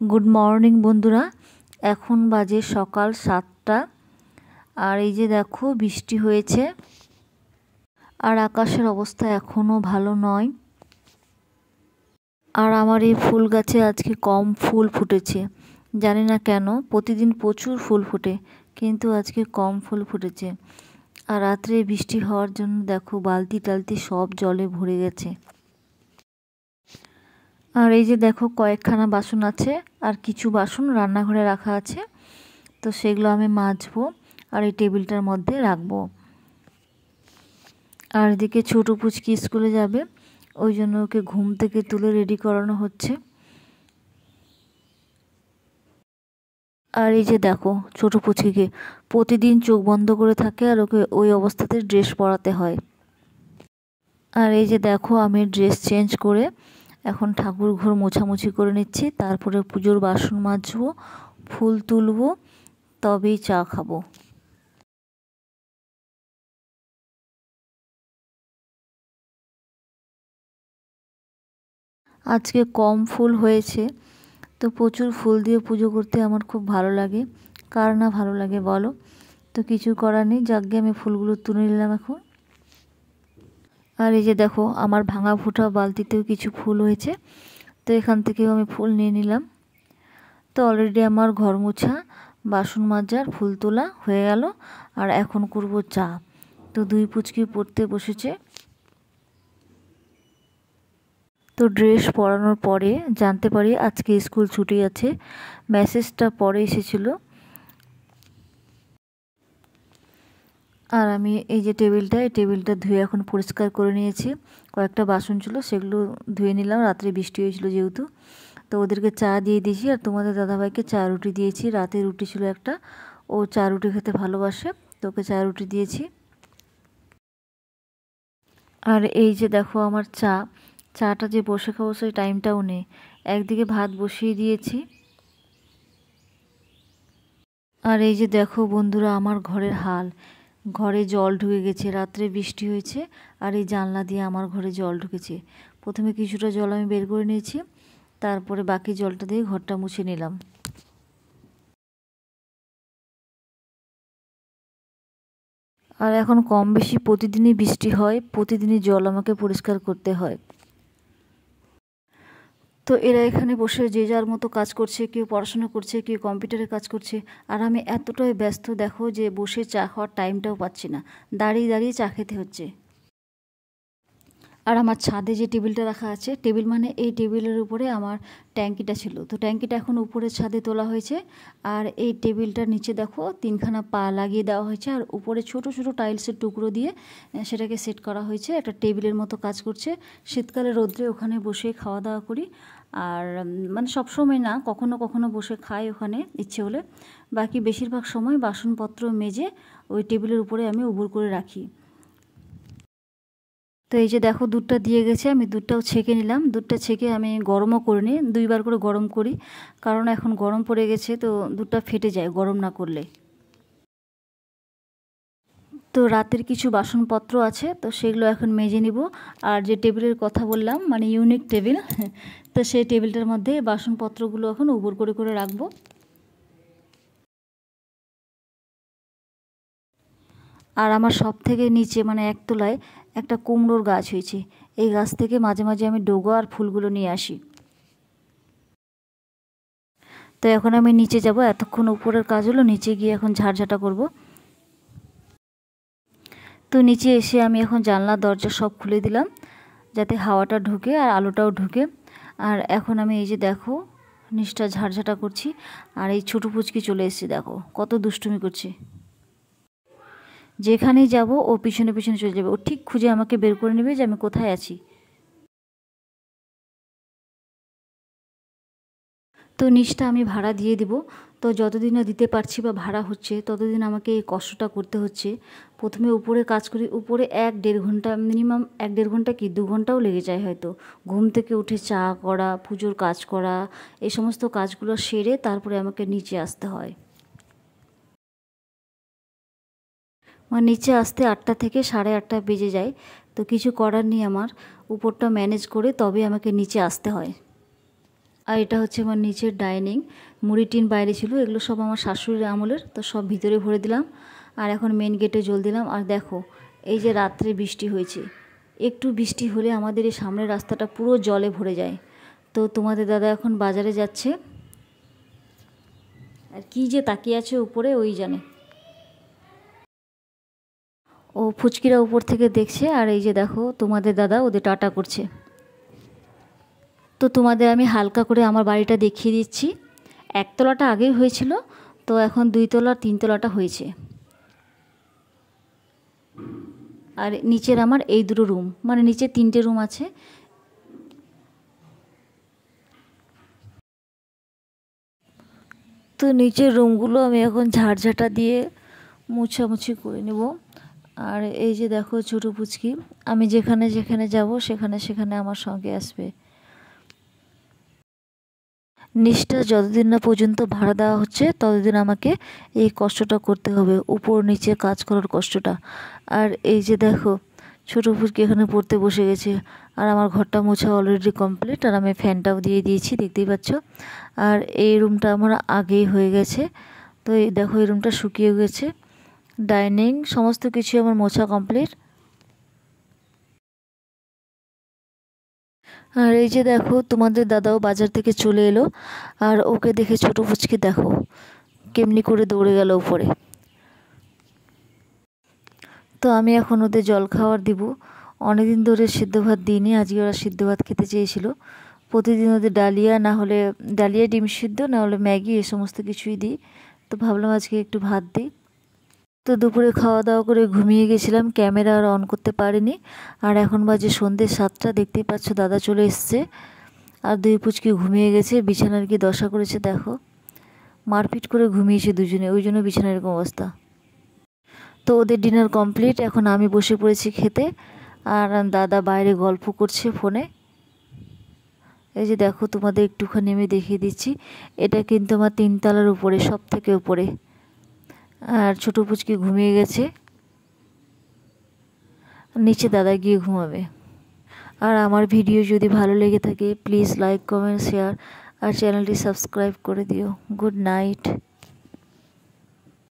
Good morning বন্ধুরা। এখন বাজে সকাল 7টা। আর এই যে দেখো বৃষ্টি হয়েছে, আর আকাশের অবস্থা এখনও ভালো নয়। আর আমার এই ফুল গাছে আজকে কম ফুল ফুটেছে, জানি না কেন। প্রতিদিন প্রচুর ফুল ফোটে, কিন্তু আজকে কম ফুল ফুটেছে। আর রাত্রে বৃষ্টি হওয়ার জন্য দেখো বালতি টালতি সব জলে ভরে গেছে। আর এই যে দেখো কয়েকখানা বাসন আছে, আর কিছু বাসন রান্নাঘরে রাখা আছে, তো সেগুলো আমি মাজবো আর এই টেবিলটার মধ্যে রাখবো। আর এদিকে ছোটো পুচকি স্কুলে যাবে, ওই জন্য ওকে ঘুম থেকে তুলে রেডি করানো হচ্ছে। আর এই যে দেখো ছোটো পুচকিকে প্রতিদিন চোখ বন্ধ করে থাকে, আর ওকে ওই অবস্থাতে ড্রেস পরাতে হয়। আর এই যে দেখো আমি ড্রেস চেঞ্জ করে এখন ঠাকুর ঘর মোছামুছি করে নিচ্ছি, তারপরে পুজোর বাসন মাজবো, ফুল তুলবো, তবেই চা খাবো। আজকে কম ফুল হয়েছে, তো প্রচুর ফুল দিয়ে পুজো করতে আমার খুব ভালো লাগে। কার না ভালো লাগে বলো? তো কিছু করার নেই, যাকে আমি ফুলগুলো তুলে নিলাম এখন। আর এই যে দেখো আমার ভাঙা ফুটা বালতিতেও কিছু ফুল হয়েছে, তো এখান থেকেও আমি ফুল নিয়ে নিলাম। তো অলরেডি আমার ঘর মোছা, বাসন মাজার, ফুল তোলা হয়ে গেল। আর এখন করব চা। তো দুই পুচকি পড়তে বসেছে। তো ড্রেস পরানোর পরে জানতে পারি আজকে স্কুল ছুটি আছে, মেসেজটা পরে এসেছিল। আর আমি এই যে টেবিলটা ধুয়ে এখন পরিষ্কার করে নিয়েছি। কয়েকটা বাসন ছিল, সেগুলো ধুয়ে নিলাম, রাত্রে বৃষ্টি হয়েছিল যেহেতু। তো ওদেরকে চা দিয়ে দিয়েছি, আর তোমাদের দাদাভাইকে চা রুটি দিয়েছি। রাতে রুটি ছিল একটা, ও চা রুটি খেতে ভালোবাসে, তো ওকে চা রুটি দিয়েছি। আর এই যে দেখো আমার চাটা যে বসে খাবো সেই টাইমটাও নেই। একদিকে ভাত বসিয়ে দিয়েছি। আর এই যে দেখো বন্ধুরা আমার ঘরের হাল, ঘরে জল ঢুকে গেছে, রাত্রে বৃষ্টি হয়েছে, আর এই জানলা দিয়ে আমার ঘরে জল ঢুকেছে। প্রথমে কিছুটা জল আমি বের করে নিয়েছি, তারপরে বাকি জলটা দিয়ে ঘরটা মুছে নিলাম। আর এখন কম বেশি প্রতিদিনই বৃষ্টি হয়, প্রতিদিনই জল আমাকে পরিষ্কার করতে হয়। তো এরা এখানে বসে যে যার মতো কাজ করছে, কেউ পড়াশোনা করছে, কেউ কম্পিউটারে কাজ করছে। আর আমি এতটাই ব্যস্ত দেখো যে বসে চা খাওয়ার টাইমটাও পাচ্ছি না, দাঁড়িয়ে দাঁড়িয়ে চা খেতে হচ্ছে। আর আমার ছাদে যে টেবিলটা রাখা আছে, টেবিল মানে এই টেবিলের উপরে আমার ট্যাঙ্কিটা ছিল, তো ট্যাঙ্কিটা এখন উপরে ছাদে তোলা হয়েছে। আর এই টেবিলটার নিচে দেখো 3খানা পা লাগিয়ে দেওয়া হয়েছে, আর উপরে ছোট ছোট টাইলসের টুকরো দিয়ে সেটাকে সেট করা হয়েছে, একটা টেবিলের মতো কাজ করছে। শীতকালে রোদ্রে ওখানে বসে খাওয়া দাওয়া করি। আর মানে সবসময় না, কখনো কখনো বসে খাই ওখানে ইচ্ছে হলে। বাকি বেশিরভাগ সময় বাসনপত্র মেজে ওই টেবিলের উপরে আমি উবুর করে রাখি। তো এই যে দেখো দুধটা দিয়ে গেছে, আমি দুধটাও ছেঁকে নিলাম। দুধটা ছেঁকে আমি গরমও করে নিই, 2বার করে গরম করি, কারণ এখন গরম পড়ে গেছে, তো দুধটা ফেটে যায় গরম না করলে। তো রাতের কিছু বাসনপত্র আছে, তো সেগুলো এখন মেজে নিব। আর যে টেবিলের কথা বললাম, মানে ইউনিক টেবিল, তো সেই টেবিলটার মধ্যে বাসনপত্রগুলো এখন উবর করে করে রাখবো। আর আমার সব থেকে নিচে মানে একতলায় একটা কুমড়োর গাছ হয়েছে, এই গাছ থেকে মাঝে মাঝে আমি ডোগা আর ফুলগুলো নিয়ে আসি। তো এখন আমি নিচে যাব, এতক্ষণ উপরের কাজ হলো, নিচে গিয়ে এখন ঝাড়ঝাঁটা করব। তো নিচে এসে আমি এখন জানলা দরজা সব খুলে দিলাম, যাতে হাওয়াটা ঢুকে আর আলোটাও ঢুকে। আর এখন আমি এই যে দেখো নিচটা ঝাড়ঝাঁটা করছি। আর এই ছোটো পুচকি চলে এসেছে, দেখো কত দুষ্টুমি করছে। যেখানেই যাব ও পিছনে পিছনে চলে যাবে, ও ঠিক খুঁজে আমাকে বের করে নেবে যে আমি কোথায় আছি। তো নিচটা আমি ভাড়া দিয়ে দিব। তো যতদিন না দিতে পারছি বা ভাড়া হচ্ছে, ততদিন আমাকে এই কষ্টটা করতে হচ্ছে। প্রথমে উপরে কাজ করি, উপরে 1-1.5 ঘন্টা, মিনিমাম 1-1.5 ঘন্টা কি 2 ঘন্টাও লেগে যায় হয়তো। ঘুম থেকে উঠে চা করা, পুজোর কাজ করা, এই সমস্ত কাজগুলো সেরে তারপরে আমাকে নিচে আসতে হয়। মানে নিচে আসতে 8টা থেকে 8:30 বেজে যায়। তো কিছু করার নেই, আমার উপরটা ম্যানেজ করে তবে আমাকে নিচে আসতে হয়। আর এটা হচ্ছে আমার নিচের ডাইনিং। মুড়ি টিন বাইরে ছিল, এগুলো সব আমার শাশুড়ির আমলের, তো সব ভিতরে ভরে দিলাম। আর এখন মেন গেটে জল দিলাম। আর দেখো এই যে রাত্রে বৃষ্টি হয়েছে, একটু বৃষ্টি হলে আমাদের এই সামনের রাস্তাটা পুরো জলে ভরে যায়। তো তোমাদের দাদা এখন বাজারে যাচ্ছে, আর কি যে তাকিয়ে আছে উপরে ওই জানে। ও ফুচকিরা উপর থেকে দেখছে, আর এই যে দেখো তোমাদের দাদা ওদের টাটা করছে। তো তোমাদের আমি হালকা করে আমার বাড়িটা দেখিয়ে দিচ্ছি। একতলাটা আগেই হয়েছিল, তো এখন 2 তলা 3 তলাটা হয়েছে। আর নিচের আমার এই দুটো রুম, মানে নিচে 3টে রুম আছে। তো নিচের রুমগুলো আমি এখন ঝাড়ঝাঁটা দিয়ে মুছামুছি করে নেব। আর এই যে দেখো ছোটো পুচকি, আমি যেখানে যেখানে যাব সেখানে সেখানে আমার সঙ্গে আসবে। নিচটা যতদিন না পর্যন্ত ভাড়া দেওয়া হচ্ছে ততদিন আমাকে এই কষ্টটা করতে হবে, উপর নিচে কাজ করার কষ্টটা। আর এই যে দেখো ছোটো পুচকি এখানে পড়তে বসে গেছে। আর আমার ঘরটা মোছা অলরেডি কমপ্লিট, আর আমি ফ্যানটাও দিয়ে দিয়েছি, দেখতেই পাচ্ছ। আর এই রুমটা আমার আগেই হয়ে গেছে। তো এই দেখো এই রুমটা শুকিয়ে গেছে। ডাইনিং সমস্ত কিছু আমার মোছা কমপ্লিট। আর এই যে দেখো তোমাদের দাদাও বাজার থেকে চলে এলো, আর ওকে দেখে ছোটো পুচকি দেখো কেমনি করে দৌড়ে গেল উপরে। তো আমি এখন ওদের জল খাওয়ার দিব। অনেকদিন ধরে সিদ্ধ ভাত দিইনি, আজকে ওরা সিদ্ধ ভাত খেতে চেয়েছিল। প্রতিদিন ওদের ডালিয়া, না হলে ডালিয়া ডিম সিদ্ধ, না হলে ম্যাগি, এ সমস্ত কিছুই দিই। তো ভাবলাম আজকে একটু ভাত দিই। তো দুপুরে খাওয়া দাওয়া করে ঘুমিয়ে গেছিলাম, ক্যামেরা আর অন করতে পারিনি। আর এখন বাজে সন্ধ্যে 7টা, দেখতেই পাচ্ছ দাদা চলে এসছে। আর 2 পুচকি ঘুমিয়ে গেছে, বিছানার কি দশা করেছে দেখো, মারপিট করে ঘুমিয়েছে দুজনে, ওই জন্য বিছানার এরকম অবস্থা। তো ওদের ডিনার কমপ্লিট, এখন আমি বসে পড়েছি খেতে। আর দাদা বাইরে গল্প করছে ফোনে। এই যে দেখো তোমাদের একটুখানি আমি দেখিয়ে দিচ্ছি, এটা কিন্তু আমার 3 তলার উপরে, সব থেকে উপরে। আর ছোটো পুচকি ঘুমিয়ে গেছে, নিচে দাদা গিয়ে ঘুমাবে। আর আমার ভিডিও যদি ভালো লেগে থাকে প্লিজ লাইক, কমেন্ট, শেয়ার, আর চ্যানেলটি সাবস্ক্রাইব করে দিও। Good night.